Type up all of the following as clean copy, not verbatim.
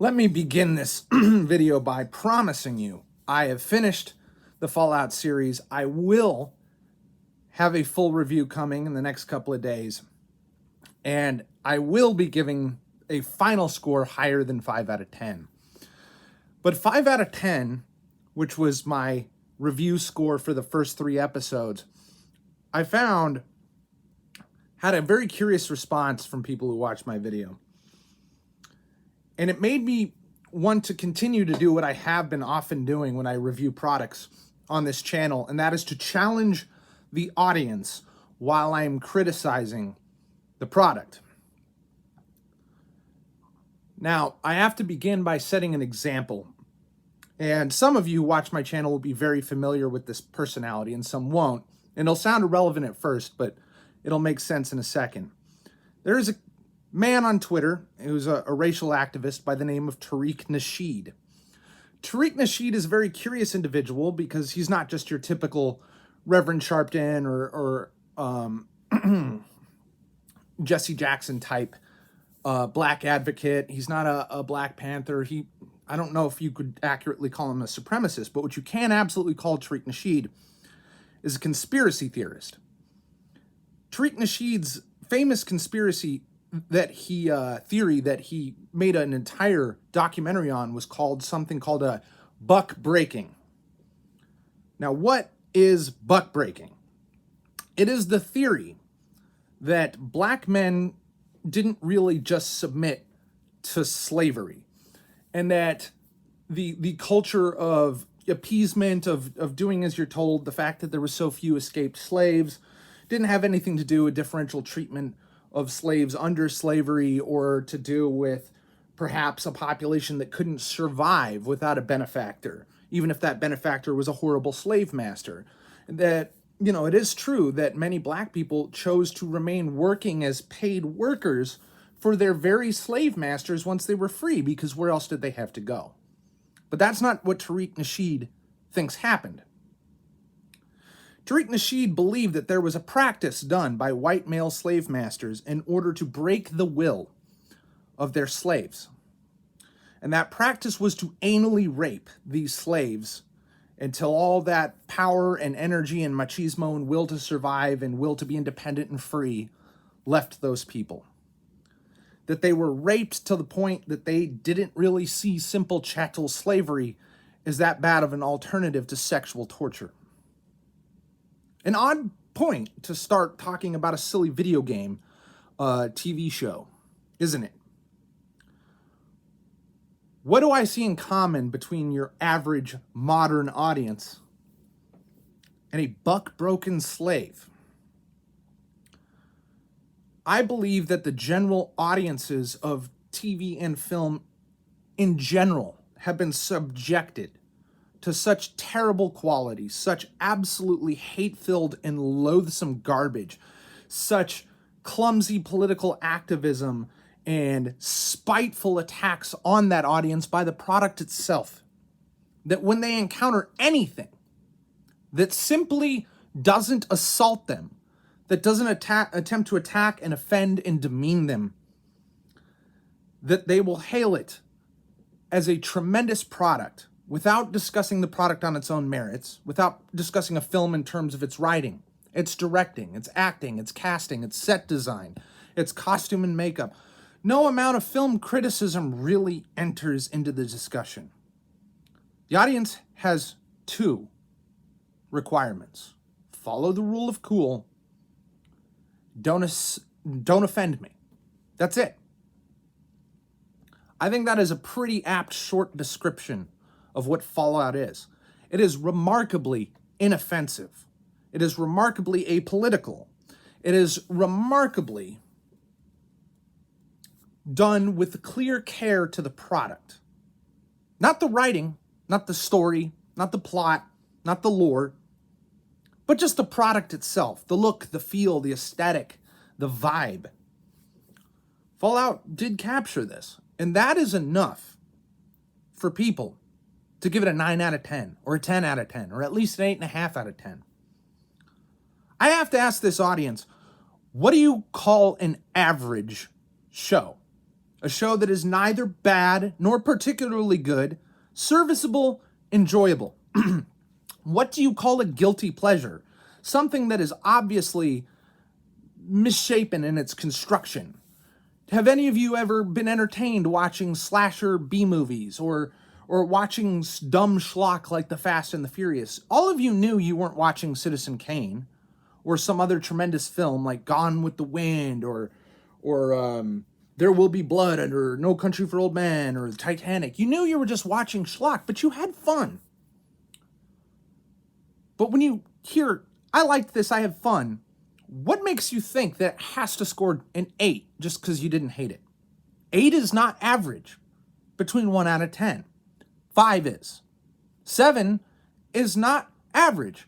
Let me begin this video by promising you I have finished the Fallout series. I will have a full review coming in the next couple of days, and I will be giving a final score higher than 5 out of 10. But 5 out of 10, which was my review score for the first 3 episodes, I found had a very curious response from people who watched my video. And it made me want to continue to do what I have been often doing when I review products on this channel, and that is to challenge the audience while I'm criticizing the product. Now, I have to begin by setting an example. And some of you who watch my channel will be very familiar with this personality, and some won't. And it'll sound irrelevant at first, but it'll make sense in a second. There is a man on Twitter who's a racial activist by the name of Tariq Nasheed. Tariq Nasheed is a very curious individual because he's not just your typical Reverend Sharpton or Jesse Jackson type black advocate. He's not a Black Panther. I don't know if you could accurately call him a supremacist, but what you can absolutely call Tariq Nasheed is a conspiracy theorist. Tariq Nasheed's famous conspiracy theory that he made an entire documentary on was called something called a buck breaking. Now, what is buck breaking? It is the theory that black men didn't really just submit to slavery, and that the culture of appeasement, of doing as you're told, the fact that there were so few escaped slaves, didn't have anything to do with differential treatment of slaves under slavery, or to do with perhaps a population that couldn't survive without a benefactor, even if that benefactor was a horrible slave master. That, it is true that many black people chose to remain working as paid workers for their very slave masters once they were free, because where else did they have to go? But that's not what Tariq Nasheed thinks happened. Tariq Nasheed believed that there was a practice done by white male slave masters in order to break the will of their slaves. And that practice was to anally rape these slaves until all that power and energy and machismo and will to survive and will to be independent and free left those people. That they were raped to the point that they didn't really see simple chattel slavery as that bad of an alternative to sexual torture. An odd point to start talking about a silly video game TV show, isn't it? What do I see in common between your average modern audience and a buck-broken slave? I believe that the general audiences of TV and film in general have been subjected to such terrible qualities, such absolutely hate-filled and loathsome garbage, such clumsy political activism and spiteful attacks on that audience by the product itself, that when they encounter anything that simply doesn't assault them, that doesn't attempt to attack and offend and demean them, that they will hail it as a tremendous product without discussing the product on its own merits, without discussing a film in terms of its writing, its directing, its acting, its casting, its set design, its costume and makeup. No amount of film criticism really enters into the discussion. The audience has 2 requirements. Follow the rule of cool. Don't offend me. That's it. I think that is a pretty apt short description of what Fallout is. It is remarkably inoffensive. It is remarkably apolitical. It is remarkably done with clear care to the product. Not the writing, not the story, not the plot, not the lore, but just the product itself, the look, the feel, the aesthetic, the vibe. Fallout did capture this, and that is enough for people to give it a 9 out of 10, or a 10 out of 10, or at least an 8.5 out of 10. I have to ask this audience, what do you call an average show? A show that is neither bad nor particularly good, serviceable, enjoyable. What do you call a guilty pleasure? Something that is obviously misshapen in its construction. Have any of you ever been entertained watching slasher B-movies or watching dumb schlock like The Fast and the Furious? All of you knew you weren't watching Citizen Kane or some other tremendous film like Gone with the Wind or There Will Be Blood or No Country for Old Men or Titanic. You knew you were just watching schlock, but you had fun. But when you hear, I liked this, I have fun, what makes you think that it has to score an 8 just because you didn't hate it? 8 is not average between 1 out of 10. 5 is. 7 is not average.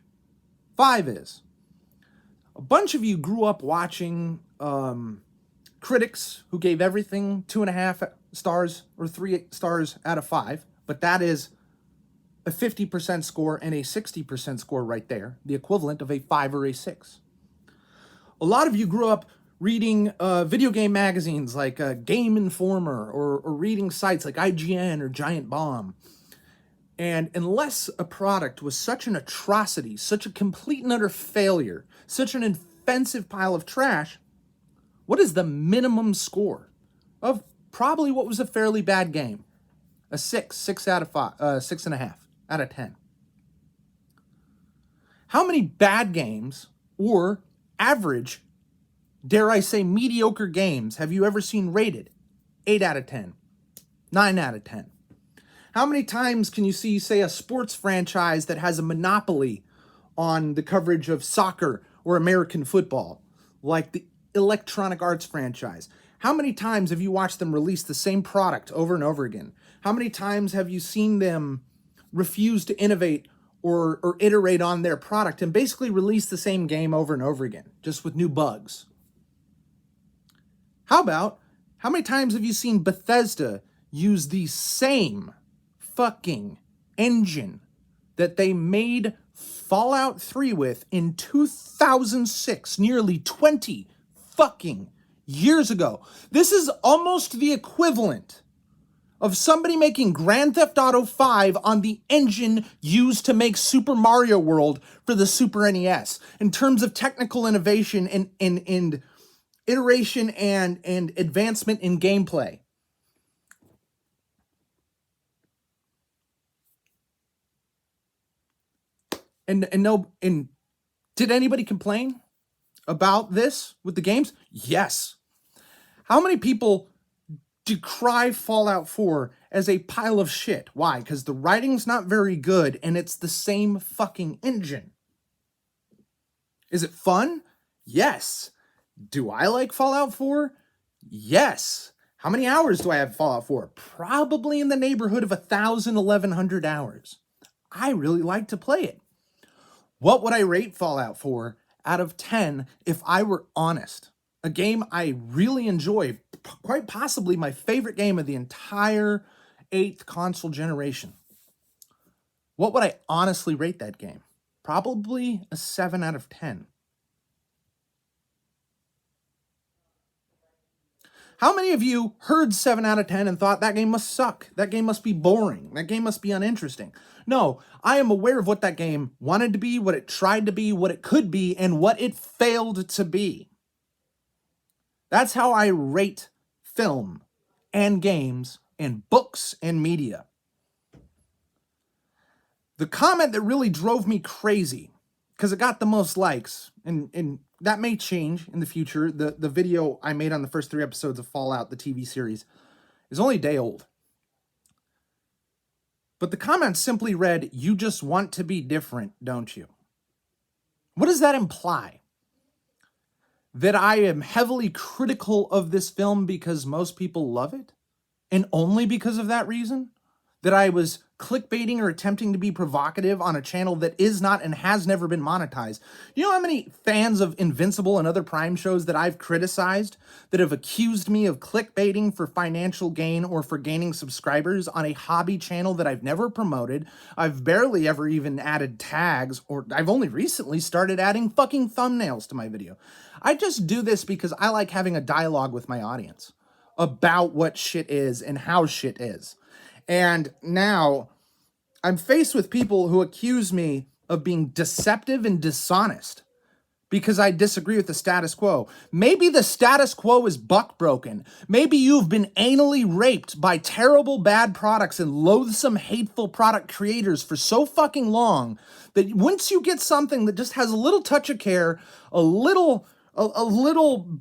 5 is. A bunch of you grew up watching critics who gave everything 2.5 stars or 3 stars out of 5, but that is a 50% score and a 60% score right there, the equivalent of a 5 or a 6. A lot of you grew up reading video game magazines like Game Informer or reading sites like IGN or Giant Bomb. And unless a product was such an atrocity, such a complete and utter failure, such an offensive pile of trash, what is the minimum score of probably what was a fairly bad game? A 6 out of 5, 6.5 out of 10. How many bad games or average, dare I say mediocre games have you ever seen rated? 8 out of 10, 9 out of 10. How many times can you see, say, a sports franchise that has a monopoly on the coverage of soccer or American football, like the Electronic Arts franchise? How many times have you watched them release the same product over and over again? How many times have you seen them refuse to innovate or iterate on their product and basically release the same game over and over again, just with new bugs? How many times have you seen Bethesda use the same fucking engine that they made Fallout 3 with in 2006, nearly 20 fucking years ago? This is almost the equivalent of somebody making Grand Theft Auto 5 on the engine used to make Super Mario World for the Super NES. In terms of technical innovation and iteration and advancement in gameplay. And did anybody complain about this with the games? Yes. How many people decry Fallout 4 as a pile of shit? Why? Because the writing's not very good and it's the same fucking engine. Is it fun? Yes. Do I like Fallout 4? Yes. How many hours do I have Fallout 4? Probably in the neighborhood of 1,000, 1,100 hours. I really like to play it. What would I rate Fallout 4 out of 10 if I were honest? A game I really enjoy, quite possibly my favorite game of the entire 8th console generation. What would I honestly rate that game? Probably a 7 out of 10. How many of you heard 7 out of 10 and thought that game must suck? That game must be boring. That game must be uninteresting. No, I am aware of what that game wanted to be, what it tried to be, what it could be, and what it failed to be. That's how I rate film and games and books and media. The comment that really drove me crazy, because it got the most likes, and that may change in the future. The video I made on the first 3 episodes of Fallout, the TV series, is only a day old. But the comment simply read, "You just want to be different, don't you?" What does that imply? That I am heavily critical of this film because most people love it? And only because of that reason? That I was clickbaiting or attempting to be provocative on a channel that is not and has never been monetized? You know how many fans of Invincible and other Prime shows that I've criticized that have accused me of clickbaiting for financial gain or for gaining subscribers on a hobby channel that I've never promoted? I've barely ever even added tags, or I've only recently started adding fucking thumbnails to my video. I just do this because I like having a dialogue with my audience. about what shit is and how shit is. And now I'm faced with people who accuse me of being deceptive and dishonest because I disagree with the status quo. Maybe the status quo is buck broken. Maybe you've been anally raped by terrible bad products and loathsome, hateful product creators for so fucking long that once you get something that just has a little touch of care, a little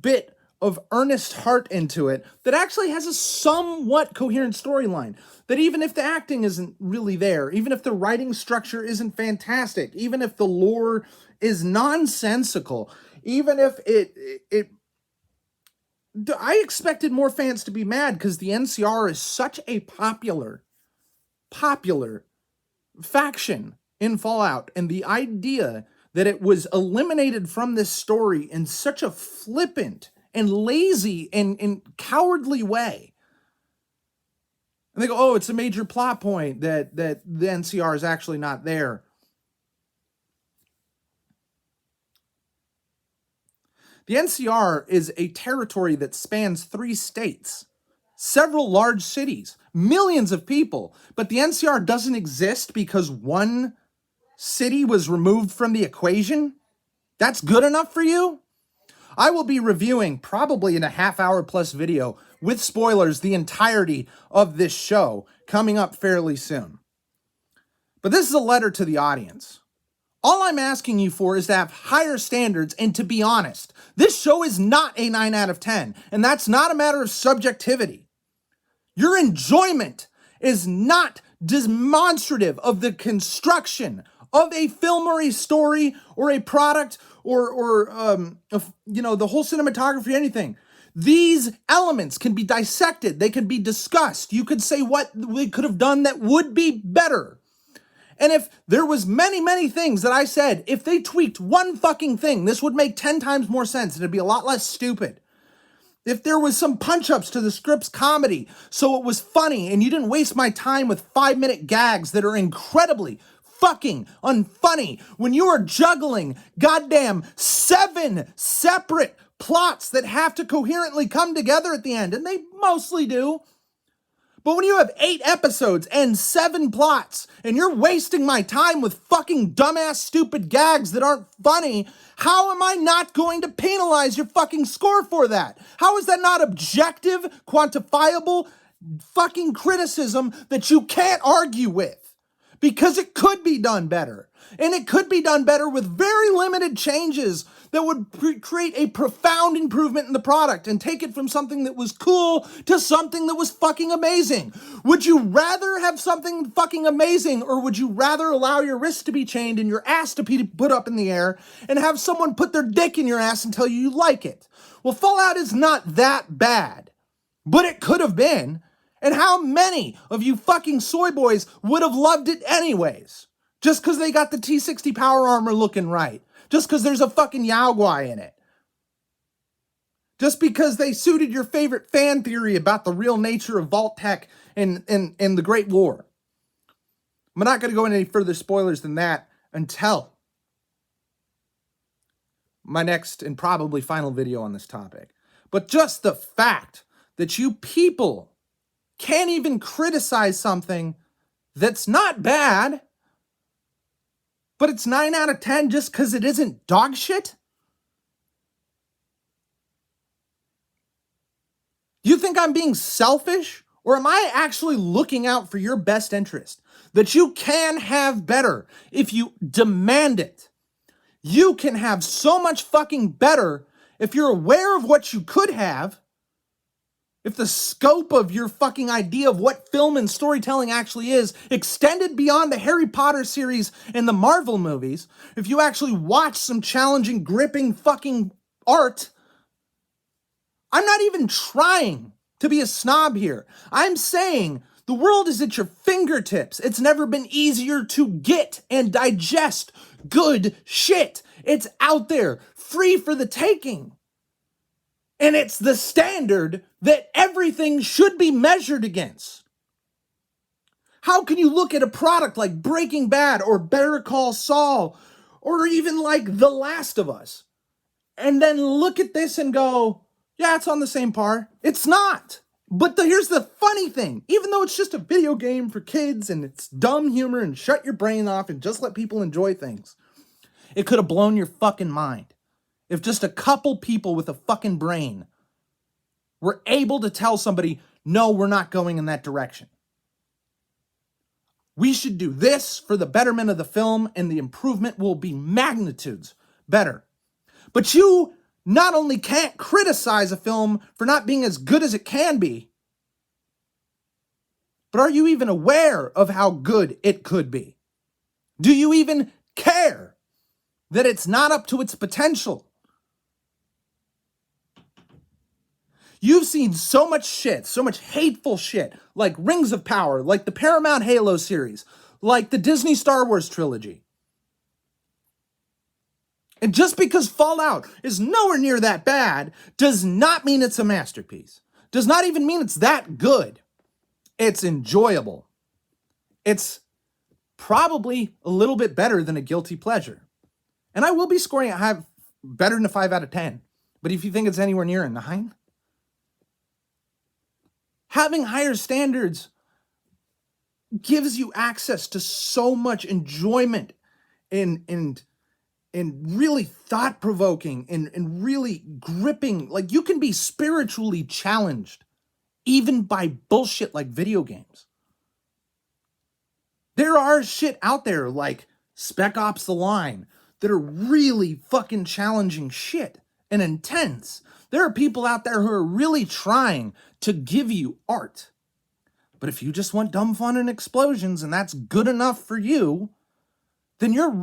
bit of earnest heart into it, that actually has a somewhat coherent storyline, that even if the acting isn't really there, even if the writing structure isn't fantastic, even if the lore is nonsensical, even if I expected more fans to be mad because the NCR is such a popular faction in Fallout, and the idea that it was eliminated from this story in such a flippant and lazy and cowardly way. And they go, oh, it's a major plot point that the NCR is actually not there. The NCR is a territory that spans 3 states, several large cities, millions of people, but the NCR doesn't exist because one city was removed from the equation? That's good enough for you? I will be reviewing, probably in a half-hour plus video, with spoilers, the entirety of this show coming up fairly soon. But this is a letter to the audience. All I'm asking you for is to have higher standards, and to be honest, this show is not a 9 out of 10, and that's not a matter of subjectivity. Your enjoyment is not demonstrative of the construction of a film or a story or a product or the whole cinematography, anything. These elements can be dissected. They can be discussed. You could say what we could have done that would be better. And if there was many things that I said, if they tweaked one fucking thing, this would make 10 times more sense and it'd be a lot less stupid. If there was some punch-ups to the script's comedy so it was funny and you didn't waste my time with 5-minute gags that are incredibly fucking unfunny when you are juggling goddamn 7 separate plots that have to coherently come together at the end, and they mostly do. But when you have 8 episodes and 7 plots, and you're wasting my time with fucking dumbass stupid gags that aren't funny, how am I not going to penalize your fucking score for that? How is that not objective, quantifiable fucking criticism that you can't argue with? Because it could be done better. And it could be done better with very limited changes that would create a profound improvement in the product and take it from something that was cool to something that was fucking amazing. Would you rather have something fucking amazing, or would you rather allow your wrists to be chained and your ass to be put up in the air and have someone put their dick in your ass and tell you like it? Well, Fallout is not that bad, but it could have been. And how many of you fucking soy boys would have loved it anyways? Just because they got the T-60 power armor looking right. Just because there's a fucking Yao Guai in it. Just because they suited your favorite fan theory about the real nature of Vault Tech and the Great War. I'm not going to go into any further spoilers than that until my next and probably final video on this topic. But just the fact that you people can't even criticize something that's not bad, but it's 9 out of 10 just because it isn't dog shit? You think I'm being selfish? Or am I actually looking out for your best interest? That you can have better if you demand it. You can have so much fucking better if you're aware of what you could have. If the scope of your fucking idea of what film and storytelling actually is extended beyond the Harry Potter series and the Marvel movies, if you actually watch some challenging, gripping fucking art, I'm not even trying to be a snob here. I'm saying the world is at your fingertips. It's never been easier to get and digest good shit. It's out there, free for the taking. And it's the standard that everything should be measured against. How can you look at a product like Breaking Bad or Better Call Saul or even like The Last of Us and then look at this and go, yeah, it's on the same par? It's not. But here's the funny thing. Even though it's just a video game for kids and it's dumb humor and shut your brain off and just let people enjoy things, it could have blown your fucking mind if just a couple people with a fucking brain were able to tell somebody, no, we're not going in that direction. We should do this for the betterment of the film, and the improvement will be magnitudes better. But you not only can't criticize a film for not being as good as it can be, but are you even aware of how good it could be? Do you even care that it's not up to its potential? You've seen so much shit, so much hateful shit, like Rings of Power, like the Paramount Halo series, like the Disney Star Wars trilogy. And just because Fallout is nowhere near that bad does not mean it's a masterpiece. Does not even mean it's that good. It's enjoyable. It's probably a little bit better than a guilty pleasure. And I will be scoring it better than a 5 out of 10. But if you think it's anywhere near a 9, having higher standards gives you access to so much enjoyment and really thought-provoking and really gripping. Like, you can be spiritually challenged even by bullshit like video games. There are shit out there like Spec Ops: The Line that are really fucking challenging shit and intense. There are people out there who are really trying to give you art. But if you just want dumb fun and explosions and that's good enough for you, then you're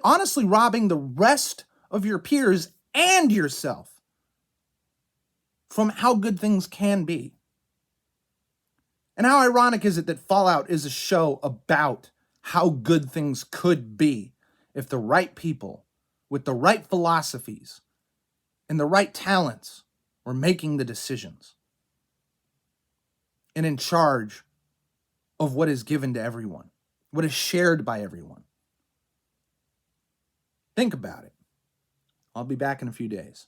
honestly robbing the rest of your peers and yourself from how good things can be. And how ironic is it that Fallout is a show about how good things could be if the right people with the right philosophies and the right talents were making the decisions and in charge of what is given to everyone, what is shared by everyone. Think about it. I'll be back in a few days.